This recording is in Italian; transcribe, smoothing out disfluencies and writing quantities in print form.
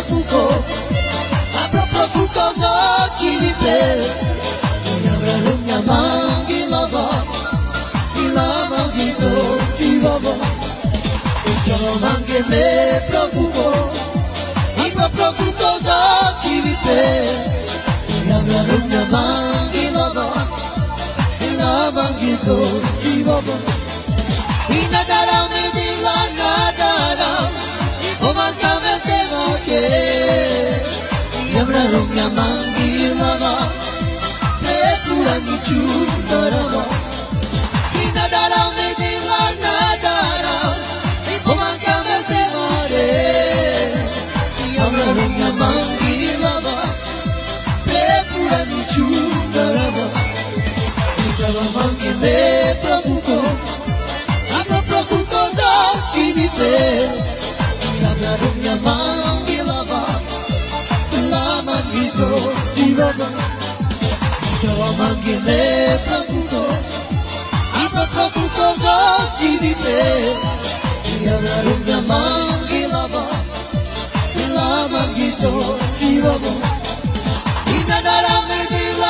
profugo, apro profugo so chiripe, yabra lumya mangi lava, ilava gito chirava, chalo mangi me profugo, apro profugo so chiripe, yabra lumya mangi lava, ilava gito chirava. Inadara me dila nadara, omanga me devoke. Yamra rumya mangi lava, prepura ni chundarava. Inadara me dila nadara, omanga me devoke. Yamra rumya mangi lava, prepura ni chundarava. Chalo mangi me profugo. Yabra rumya mangi lava, lava gito chirava, chalo mangi me profugo, apro profugo so chiripe. Yabra rumya mangi lava, lava gito chirava, inadara me dila